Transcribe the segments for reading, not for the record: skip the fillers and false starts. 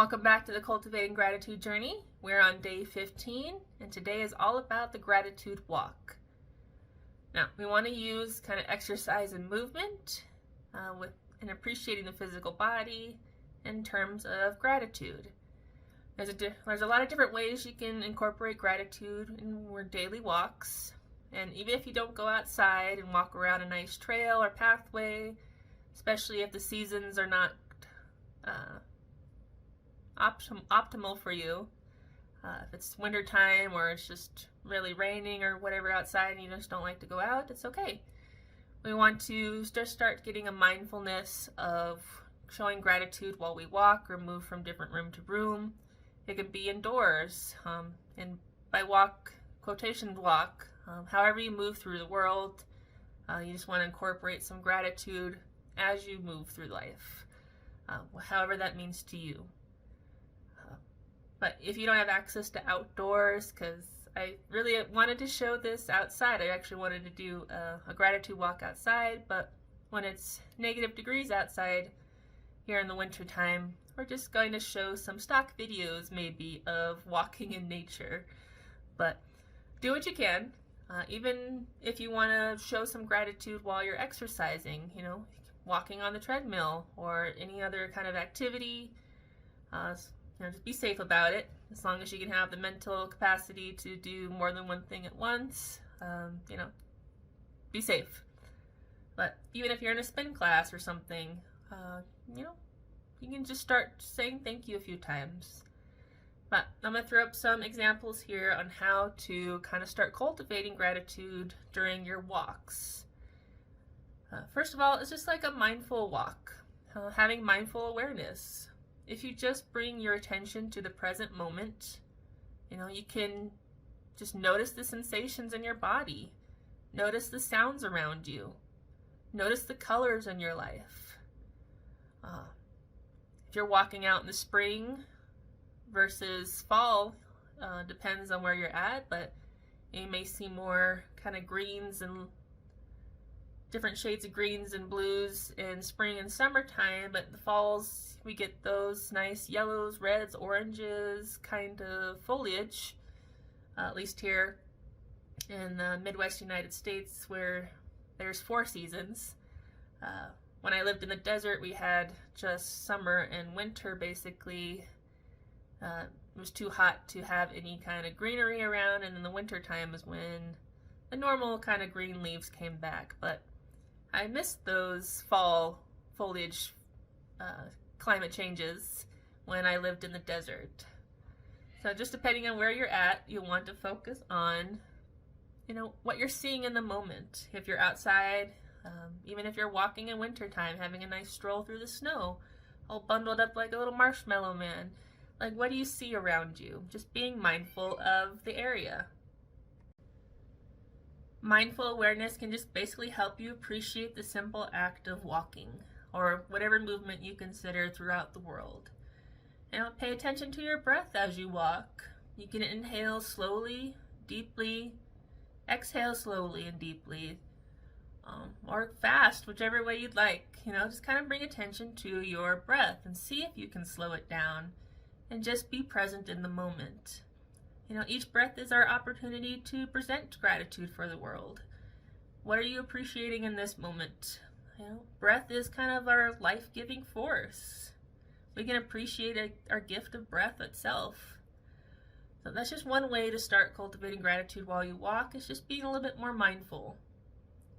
Welcome back to the Cultivating Gratitude journey. We're on day 15, and today is all about the gratitude walk. Now, we want to use kind of exercise and movement and appreciating the physical body in terms of gratitude. There's a lot of different ways you can incorporate gratitude in your daily walks. And even if you don't go outside and walk around a nice trail or pathway, especially if the seasons are not optimal for you, if it's winter time or it's just really raining or whatever outside and you just don't like to go out, it's okay. We want to just start getting a mindfulness of showing gratitude while we walk or move from different room to room. It can be indoors, and by walk, quotations walk, however you move through the world, you just want to incorporate some gratitude as you move through life, however that means to you. But if you don't have access to outdoors, because I really wanted to show this outside, I actually wanted to do a gratitude walk outside, but when it's negative degrees outside here in the winter time, we're just going to show some stock videos maybe of walking in nature. But do what you can, even if you want to show some gratitude while you're exercising, walking on the treadmill or any other kind of activity. Just be safe about it, as long as you can have the mental capacity to do more than one thing at once. Be safe. But even if you're in a spin class or something, you can just start saying thank you a few times. But I'm going to throw up some examples here on how to kind of start cultivating gratitude during your walks. First of all, it's just like a mindful walk, having mindful awareness. If you just bring your attention to the present moment, you can just notice the sensations in your body, notice the sounds around you, notice the colors in your life. If you're walking out in the spring versus fall, depends on where you're at, but you may see more kind of greens and different shades of greens and blues in spring and summertime, but in the falls we get those nice yellows, reds, oranges kind of foliage, at least here in the Midwest United States, where there's 4 seasons. When I lived in the desert, we had just summer and winter basically. It was too hot to have any kind of greenery around, and then the winter time is when the normal kind of green leaves came back. But I missed those fall foliage climate changes when I lived in the desert. So just depending on where you're at, you'll want to focus on, what you're seeing in the moment. If you're outside, even if you're walking in wintertime, having a nice stroll through the snow, all bundled up like a little marshmallow man. Like, what do you see around you? Just being mindful of the area. Mindful awareness can just basically help you appreciate the simple act of walking, or whatever movement you consider throughout the world. Pay attention to your breath as you walk. You can inhale slowly, deeply, exhale slowly and deeply, or fast, whichever way you'd like. Just kind of bring attention to your breath and see if you can slow it down and just be present in the moment. Each breath is our opportunity to present gratitude for the world. What are you appreciating in this moment? Breath is kind of our life-giving force. We can appreciate our gift of breath itself. So that's just one way to start cultivating gratitude while you walk, is just being a little bit more mindful.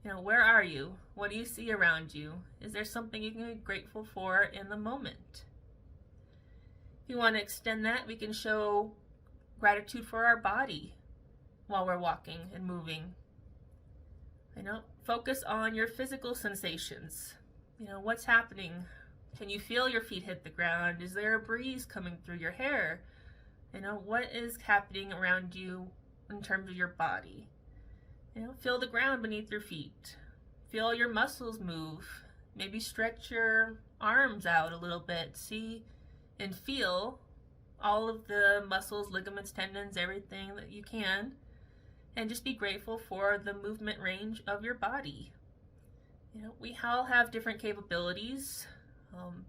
Where are you? What do you see around you? Is there something you can be grateful for in the moment? If you want to extend that, we can show gratitude for our body while we're walking and moving. Focus on your physical sensations. What's happening? Can you feel your feet hit the ground? Is there a breeze coming through your hair? What is happening around you in terms of your body? Feel the ground beneath your feet. Feel your muscles move. Maybe stretch your arms out a little bit. See and feel all of the muscles, ligaments, tendons, everything that you can. And just be grateful for the movement range of your body. We all have different capabilities.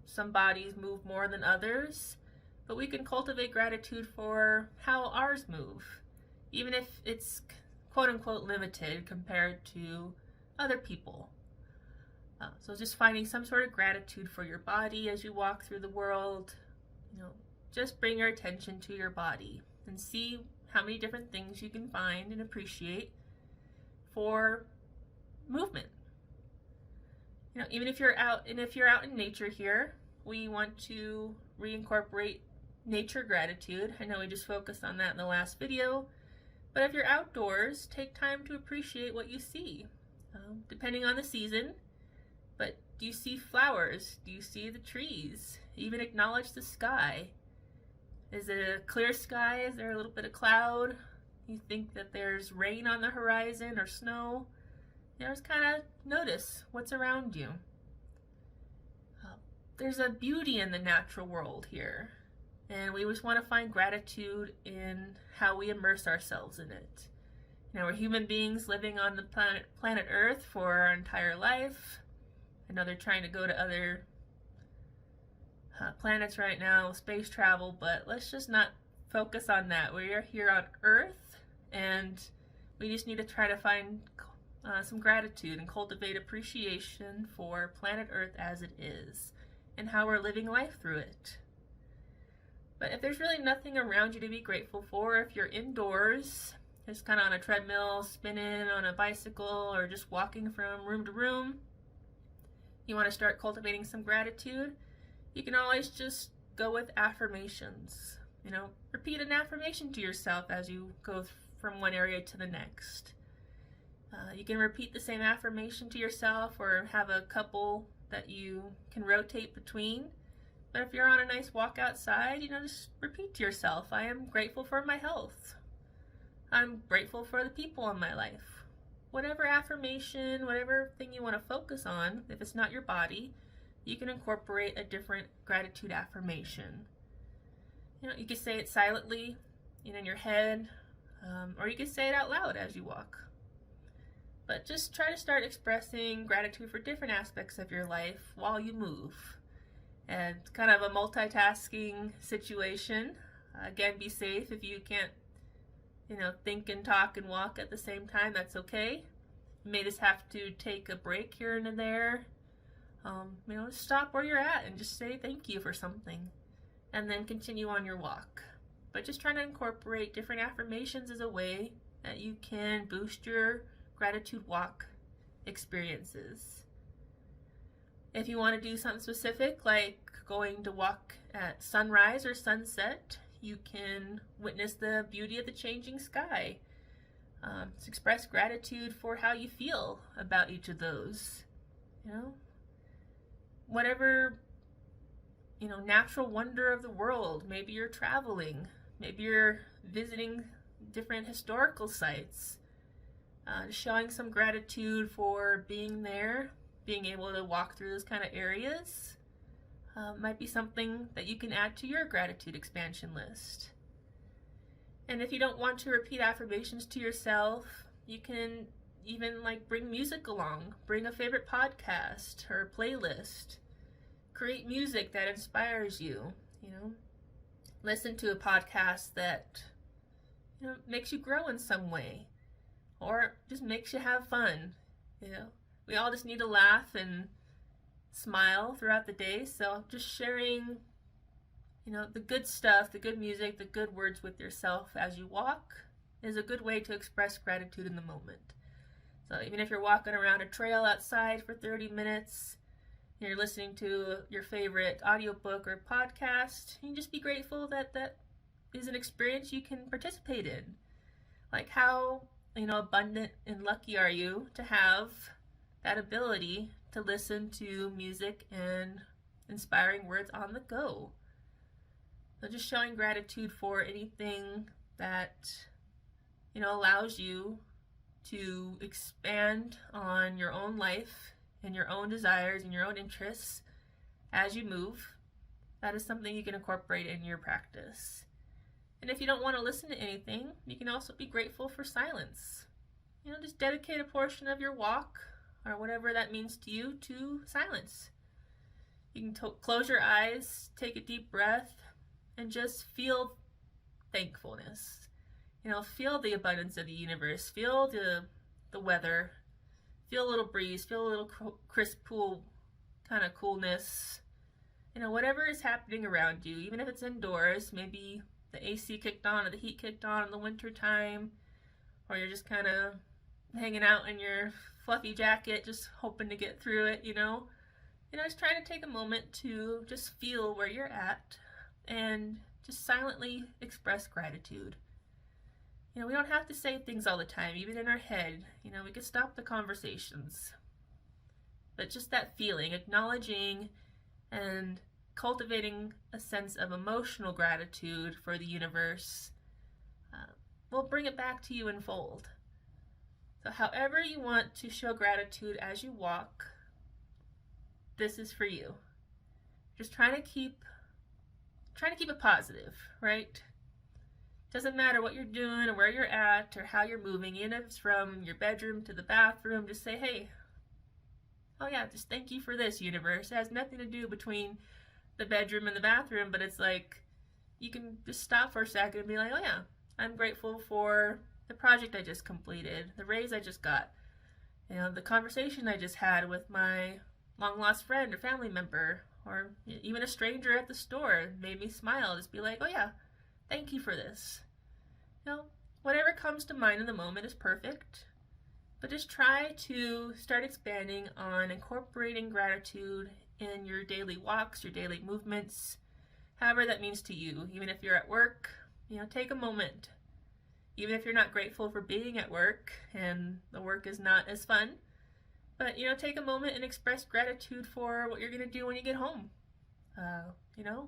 Some bodies move more than others. but we can cultivate gratitude for how ours move, even if it's quote-unquote limited compared to other people. So just finding some sort of gratitude for your body as you walk through the world. Just bring your attention to your body and see how many different things you can find and appreciate for movement. Even if you're out in nature here, we want to reincorporate nature gratitude. I know we just focused on that in the last video, but if you're outdoors, take time to appreciate what you see, depending on the season. But do you see flowers? Do you see the trees? Even acknowledge the sky. Is it a clear sky? Is there a little bit of cloud? You think that there's rain on the horizon or snow? Just kind of notice what's around you. There's a beauty in the natural world here, and we just want to find gratitude in how we immerse ourselves in it. We're human beings living on the planet Earth for our entire life. I know they're trying to go to other planets right now, space travel, but let's just not focus on that. We are here on Earth, and we just need to try to find some gratitude and cultivate appreciation for planet Earth as it is and how we're living life through it. But if there's really nothing around you to be grateful for, if you're indoors, just kind of on a treadmill, spinning on a bicycle, or just walking from room to room, you want to start cultivating some gratitude, you can always just go with affirmations. Repeat an affirmation to yourself as you go from one area to the next. You can repeat the same affirmation to yourself or have a couple that you can rotate between. But if you're on a nice walk outside, just repeat to yourself, I am grateful for my health. I'm grateful for the people in my life. Whatever affirmation, whatever thing you want to focus on, if it's not your body, you can incorporate a different gratitude affirmation. You can say it silently, in your head, or you can say it out loud as you walk. But just try to start expressing gratitude for different aspects of your life while you move. And it's kind of a multitasking situation. Again, be safe. If you can't, think and talk and walk at the same time, that's okay. You may just have to take a break here and there. Stop where you're at and just say thank you for something. And then continue on your walk. But just trying to incorporate different affirmations as a way that you can boost your gratitude walk experiences. If you want to do something specific, like going to walk at sunrise or sunset, you can witness the beauty of the changing sky. Express gratitude for how you feel about each of those. Whatever, natural wonder of the world. Maybe you're traveling. Maybe you're visiting different historical sites. Showing some gratitude for being there, being able to walk through those kind of areas, might be something that you can add to your gratitude expansion list. And if you don't want to repeat affirmations to yourself, you can even bring music along, bring a favorite podcast or playlist, create music that inspires you, listen to a podcast that makes you grow in some way. Or just makes you have fun. We all just need to laugh and smile throughout the day. So just sharing, the good stuff, the good music, the good words with yourself as you walk is a good way to express gratitude in the moment. So even if you're walking around a trail outside for 30 minutes, you're listening to your favorite audiobook or podcast, you can just be grateful that that is an experience you can participate in. How abundant and lucky are you to have that ability to listen to music and inspiring words on the go. So just showing gratitude for anything that, allows you to expand on your own life and your own desires and your own interests as you move. That is something you can incorporate in your practice. And if you don't want to listen to anything, you can also be grateful for silence. Just dedicate a portion of your walk, or whatever that means to you, to silence. You can close your eyes, take a deep breath, and just feel thankfulness. Feel the abundance of the universe, feel the weather, feel a little breeze, feel a little crisp, cool kind of coolness. Whatever is happening around you, even if it's indoors, maybe the AC kicked on or the heat kicked on in the winter time, or you're just kind of hanging out in your fluffy jacket, just hoping to get through it, just trying to take a moment to just feel where you're at and just silently express gratitude. We don't have to say things all the time, even in our head. We could stop the conversations. But just that feeling, acknowledging and cultivating a sense of emotional gratitude for the universe will bring it back to you in fold. So however you want to show gratitude as you walk, this is for you. Just trying to keep it positive, right? Doesn't matter what you're doing or where you're at or how you're moving, even if it's from your bedroom to the bathroom, just say, hey, oh yeah, just thank you for this, universe. It has nothing to do between the bedroom and the bathroom, but it's like you can just stop for a second and be like, oh yeah, I'm grateful for the project I just completed, the raise I just got, the conversation I just had with my long lost friend or family member, or even a stranger at the store made me smile. Just be like, oh yeah, thank you for this. Whatever comes to mind in the moment is perfect, but just try to start expanding on incorporating gratitude in your daily walks, your daily movements, however that means to you. Even if you're at work, take a moment. Even if you're not grateful for being at work and the work is not as fun, but take a moment and express gratitude for what you're going to do when you get home.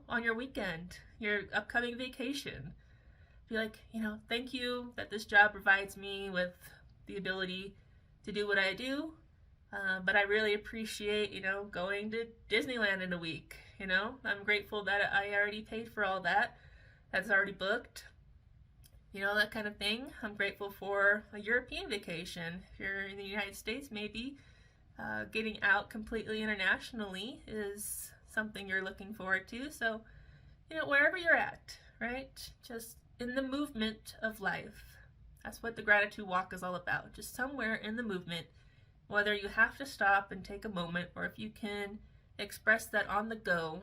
On your weekend, your upcoming vacation. Be like, thank you that this job provides me with the ability to do what I do, but I really appreciate, going to Disneyland in a week. I'm grateful that I already paid for all that. That's already booked. That kind of thing. I'm grateful for a European vacation. If you're in the United States, maybe getting out completely internationally is something you're looking forward to. So, wherever you're at, right? Just in the movement of life. That's what the gratitude walk is all about. Just somewhere in the movement, whether you have to stop and take a moment, or if you can express that on the go,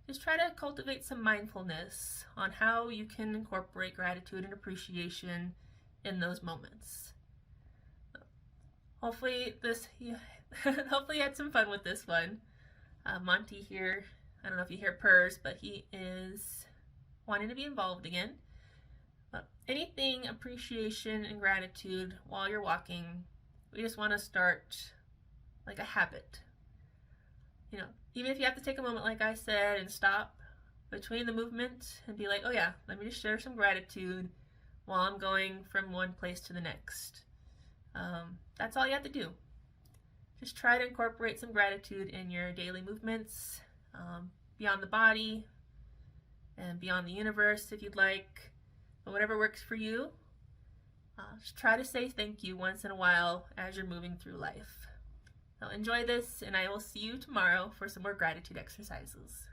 just try to cultivate some mindfulness on how you can incorporate gratitude and appreciation in those moments. Hopefully you had some fun with this one. Monty here, I don't know if you hear purrs, but he is wanting to be involved again. Anything appreciation and gratitude while you're walking, we just want to start like a habit. Even if you have to take a moment, like I said, and stop between the movement and be like, oh yeah, let me just share some gratitude while I'm going from one place to the next. That's all you have to do. Just try to incorporate some gratitude in your daily movements, beyond the body and beyond the universe if you'd like, but whatever works for you. Just try to say thank you once in a while as you're moving through life. So enjoy this, and I will see you tomorrow for some more gratitude exercises.